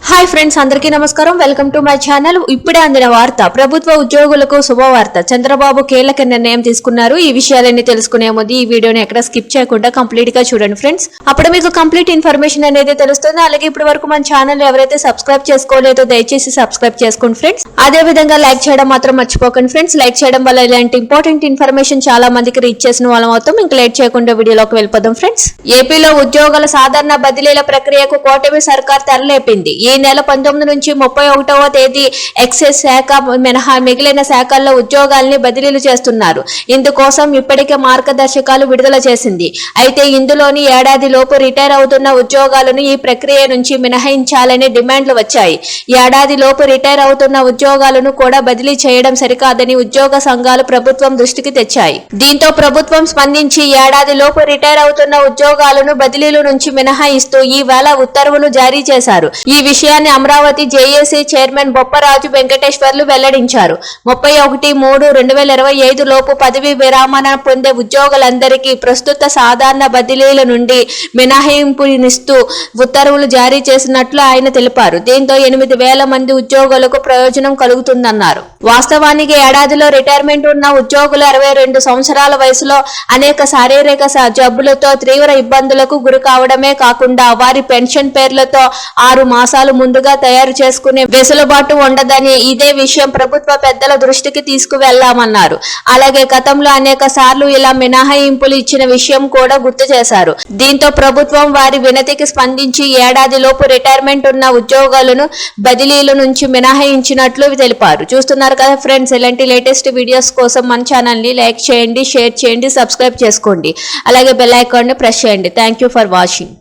Hi friends, అందరికీ నమస్కారం. Welcome to my channel. ఇప్పుడే అందిన వార్త. ప్రభుత్వ ఉద్యోగులకు శుభవార్త. చంద్రబాబు కీలక నిర్ణయం తీసుకున్నారు. ఈ విషయాలన్నీ తెలుసుకునే ముందు ఈ వీడియోని ఎక్కడ స్కిప్ చేయకుండా కంప్లీట్ గా చూడండి ఫ్రెండ్స్. అప్పుడు మీకు కంప్లీట్ ఇన్ఫర్మేషన్ అనేది తెలుస్తుంది. అలాగే ఇప్పటి వరకు మన ఛానల్ ఎవరైతే సబ్స్క్రైబ్ చేసుకోలేదో దయచేసి సబ్స్క్రైబ్ చేసుకోండి ఫ్రెండ్స్. అదే విధంగా లైక్ చేయడం మాత్రం మర్చిపోకండి ఫ్రెండ్స్. లైక్ చేయడం వల్ల ఇలాంటి ఇంపార్టెంట్ ఇన్ఫర్మేషన్ చాలా మందికి రీచ్ చేసిన వాళ్ళం అవుతాం. ఇంకా లేట్ చేయకుండా వీడియోలోకి వెళ్ళిపోదాం ఫ్రెండ్స్. ఏపీలో ఉద్యోగుల సాధారణ బదిలీల ప్రక్రియకు కూటమి సర్కార్ తెరలేపింది. ఈ నెల 19 నుంచి 31వ తేదీ ఎక్సైజ్ శాఖ మినహా మిగిలిన శాఖల్లో ఉద్యోగాల్ని బదిలీలు చేస్తున్నారు. ఇందుకోసం ఇప్పటికే మార్గదర్శకాలు విడుదల చేసింది. అయితే ఇందులోని ఏడాది లోపు రిటైర్ అవుతున్న ఉద్యోగాలను ఈ ప్రక్రియ నుంచి మినహాయించాలని డిమాండ్లు వచ్చాయి. ఏడాది లోపు రిటైర్ అవుతున్న ఉద్యోగాలను కూడా బదిలీ చేయడం సరికాదని ఉద్యోగ సంఘాలు ప్రభుత్వం దృష్టికి తెచ్చాయి. దీంతో ప్రభుత్వం స్పందించి ఏడాది లోపు రిటైర్ అవుతున్న ఉద్యోగాలను బదిలీల నుంచి మినహాయిస్తూ ఈవేళ ఉత్తర్వులు జారీ చేశారు. ఈ విషయాన్ని అమరావతి జేఏసీ చైర్మన్ బొప్పరాజు వెంకటేశ్వర్లు వెల్లడించారు. 31/3/2025 లోపు పదవీ విరామణ పొందే ఉద్యోగులందరికీ ప్రస్తుత సాధారణ బదిలీల నుండి మినహాయింపునిస్తూ ఉత్తర్వులు జారీ చేసినట్లు ఆయన తెలిపారు. దీంతో 8,000 మంది ఉద్యోగులకు ప్రయోజనం కలుగుతుందన్నారు. వాస్తవానికి ఏడాదిలో రిటైర్మెంట్ ఉన్న ఉద్యోగులు 62 సంవత్సరాల వయసులో అనేక శారీరక జబ్బులతో తీవ్ర ఇబ్బందులకు గురి కావడమే కాకుండా వారి పెన్షన్ పేర్లతో 6 మాసాలు ముందుగా తయారు చేసుకునే వెసులుబాటు ఉండదని ఇదే విషయం ప్రభుత్వ పెద్దల దృష్టికి తీసుకువెళ్లామన్నారు. అలాగే గతంలో అనేక సార్లు ఇలా మినహాయింపులు ఇచ్చిన విషయం కూడా గుర్తు చేశారు. దీంతో ప్రభుత్వం వారి వినతికి స్పందించి ఏడాది లోపు రిటైర్మెంట్ ఉన్న ఉద్యోగాలను బదిలీల నుంచి మినహాయించినట్లు తెలిపారు. చూస్తున్నారు కదా ఫ్రెండ్స్, ఇలాంటి లేటెస్ట్ వీడియోస్ కోసం మన ఛానల్ ని లైక్ చేయండి, షేర్ చేయండి, సబ్స్క్రైబ్ చేసుకోండి. అలాగే బెల్ ఐకాన్ ని ప్రెస్ చేయండి. Thank you for watching.